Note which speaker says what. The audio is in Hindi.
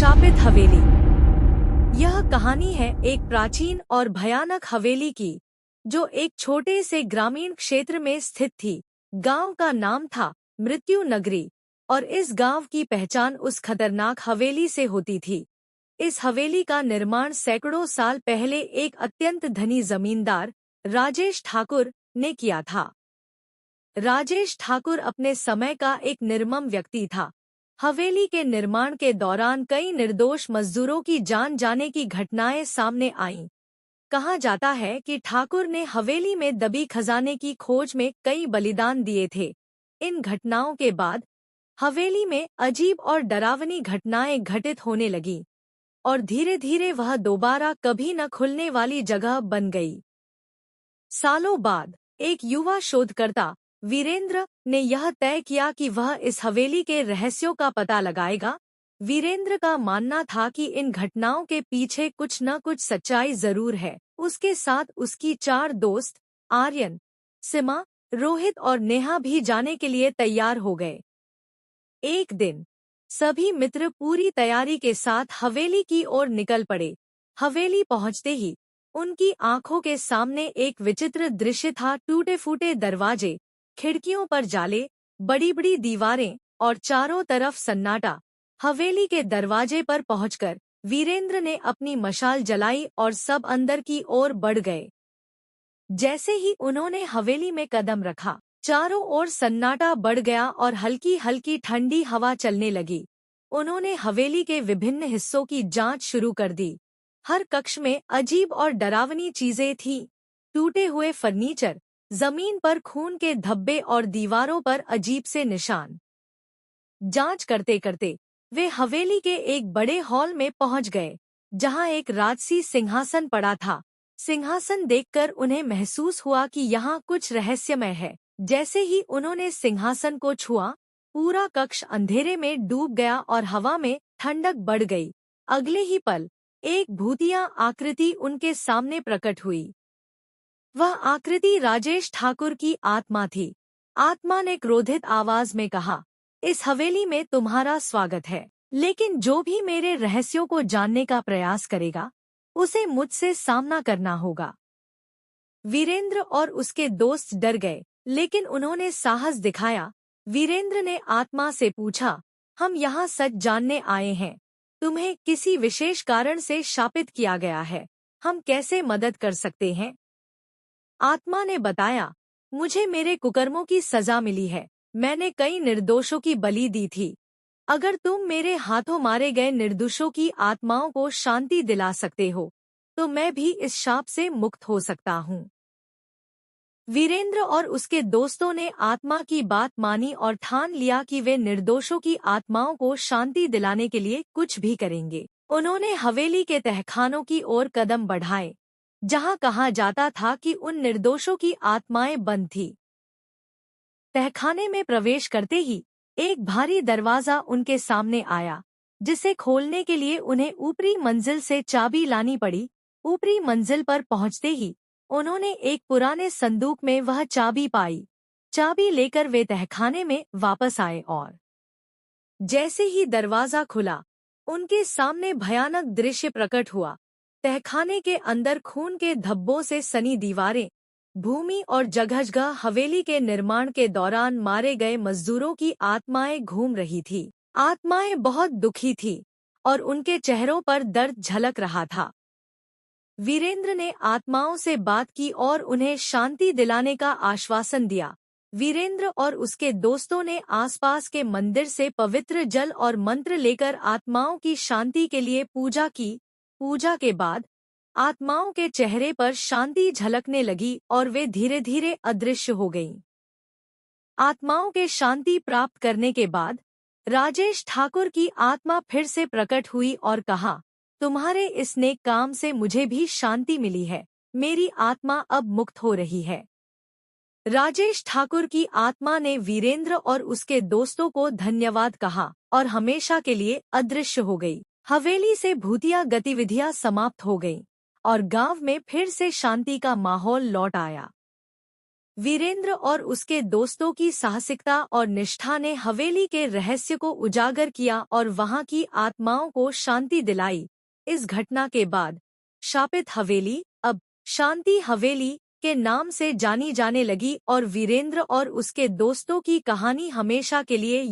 Speaker 1: शापित हवेली। यह कहानी है एक प्राचीन और भयानक हवेली की, जो एक छोटे से ग्रामीण क्षेत्र में स्थित थी। गांव का नाम था मृत्यु नगरी, और इस गांव की पहचान उस खतरनाक हवेली से होती थी। इस हवेली का निर्माण सैकड़ों साल पहले एक अत्यंत धनी जमींदार राजेश ठाकुर ने किया था। राजेश ठाकुर अपने समय का एक निर्मम व्यक्ति था। हवेली के निर्माण के दौरान कई निर्दोष मजदूरों की जान जाने की घटनाएं सामने आईं। कहा जाता है कि ठाकुर ने हवेली में दबी खजाने की खोज में कई बलिदान दिए थे। इन घटनाओं के बाद हवेली में अजीब और डरावनी घटनाएं घटित होने लगीं, और धीरे धीरे वह दोबारा कभी न खुलने वाली जगह बन गई। सालों बाद एक युवा शोधकर्ता वीरेंद्र ने यह तय किया कि वह इस हवेली के रहस्यों का पता लगाएगा। वीरेंद्र का मानना था कि इन घटनाओं के पीछे कुछ न कुछ सच्चाई जरूर है। उसके साथ उसकी 4 दोस्त आर्यन, सीमा, रोहित और नेहा भी जाने के लिए तैयार हो गए। एक दिन सभी मित्र पूरी तैयारी के साथ हवेली की ओर निकल पड़े। हवेली पहुंचते ही उनकी आंखों के सामने एक विचित्र दृश्य था। टूटे फूटे दरवाजे, खिड़कियों पर जाले, बड़ी बड़ी दीवारें और चारों तरफ सन्नाटा। हवेली के दरवाजे पर पहुंचकर वीरेंद्र ने अपनी मशाल जलाई और सब अंदर की ओर बढ़ गए। जैसे ही उन्होंने हवेली में कदम रखा, चारों ओर सन्नाटा बढ़ गया और हल्की हल्की ठंडी हवा चलने लगी। उन्होंने हवेली के विभिन्न हिस्सों की जांच शुरू कर दी। हर कक्ष में अजीब और डरावनी चीजें थीं। टूटे हुए फर्नीचर, जमीन पर खून के धब्बे और दीवारों पर अजीब से निशान। जांच करते करते वे हवेली के एक बड़े हॉल में पहुंच गए, जहां एक राजसी सिंहासन पड़ा था। सिंहासन देखकर उन्हें महसूस हुआ कि यहाँ कुछ रहस्यमय है। जैसे ही उन्होंने सिंहासन को छुआ, पूरा कक्ष अंधेरे में डूब गया और हवा में ठंडक बढ़ गई। अगले ही पल एक भूतिया आकृति उनके सामने प्रकट हुई। वह आकृति राजेश ठाकुर की आत्मा थी। आत्मा ने क्रोधित आवाज में कहा, इस हवेली में तुम्हारा स्वागत है, लेकिन जो भी मेरे रहस्यों को जानने का प्रयास करेगा, उसे मुझसे सामना करना होगा। वीरेंद्र और उसके दोस्त डर गए, लेकिन उन्होंने साहस दिखाया। वीरेंद्र ने आत्मा से पूछा, हम यहाँ सच जानने आए हैं। तुम्हें किसी विशेष कारण से शापित किया गया है। हम कैसे मदद कर सकते हैं? आत्मा ने बताया, मुझे मेरे कुकर्मों की सजा मिली है। मैंने कई निर्दोषों की बलि दी थी। अगर तुम मेरे हाथों मारे गए निर्दोषों की आत्माओं को शांति दिला सकते हो, तो मैं भी इस शाप से मुक्त हो सकता हूँ। वीरेंद्र और उसके दोस्तों ने आत्मा की बात मानी और ठान लिया कि वे निर्दोषों की आत्माओं को शांति दिलाने के लिए कुछ भी करेंगे। उन्होंने हवेली के तहखानों की ओर कदम बढ़ाए, जहां कहा जाता था कि उन निर्दोषों की आत्माएं बंद थी। तहखाने में प्रवेश करते ही एक भारी दरवाजा उनके सामने आया, जिसे खोलने के लिए उन्हें ऊपरी मंजिल से चाबी लानी पड़ी। ऊपरी मंजिल पर पहुंचते ही उन्होंने एक पुराने संदूक में वह चाबी पाई। चाबी लेकर वे तहखाने में वापस आए और जैसे ही दरवाजा खुला, उनके सामने भयानक दृश्य प्रकट हुआ। तहखाने के अंदर खून के धब्बों से सनी दीवारें, भूमि और जगह जगह हवेली के निर्माण के दौरान मारे गए मजदूरों की आत्माएं घूम रही थी। आत्माएं बहुत दुखी थी और उनके चेहरों पर दर्द झलक रहा था। वीरेंद्र ने आत्माओं से बात की और उन्हें शांति दिलाने का आश्वासन दिया। वीरेंद्र और उसके दोस्तों ने आसपास के मंदिर से पवित्र जल और मंत्र लेकर आत्माओं की शांति के लिए पूजा की। पूजा के बाद आत्माओं के चेहरे पर शांति झलकने लगी और वे धीरे धीरे अदृश्य हो गईं। आत्माओं के शांति प्राप्त करने के बाद राजेश ठाकुर की आत्मा फिर से प्रकट हुई और कहा, तुम्हारे इस नेक काम से मुझे भी शांति मिली है। मेरी आत्मा अब मुक्त हो रही है। राजेश ठाकुर की आत्मा ने वीरेंद्र और उसके दोस्तों को धन्यवाद कहा और हमेशा के लिए अदृश्य हो गई। हवेली से भूतिया गतिविधियां समाप्त हो गईं और गांव में फिर से शांति का माहौल लौट आया। वीरेंद्र और उसके दोस्तों की साहसिकता और निष्ठा ने हवेली के रहस्य को उजागर किया और वहां की आत्माओं को शांति दिलाई। इस घटना के बाद शापित हवेली अब शांति हवेली के नाम से जानी जाने लगी और वीरेंद्र और उसके दोस्तों की कहानी हमेशा के लिए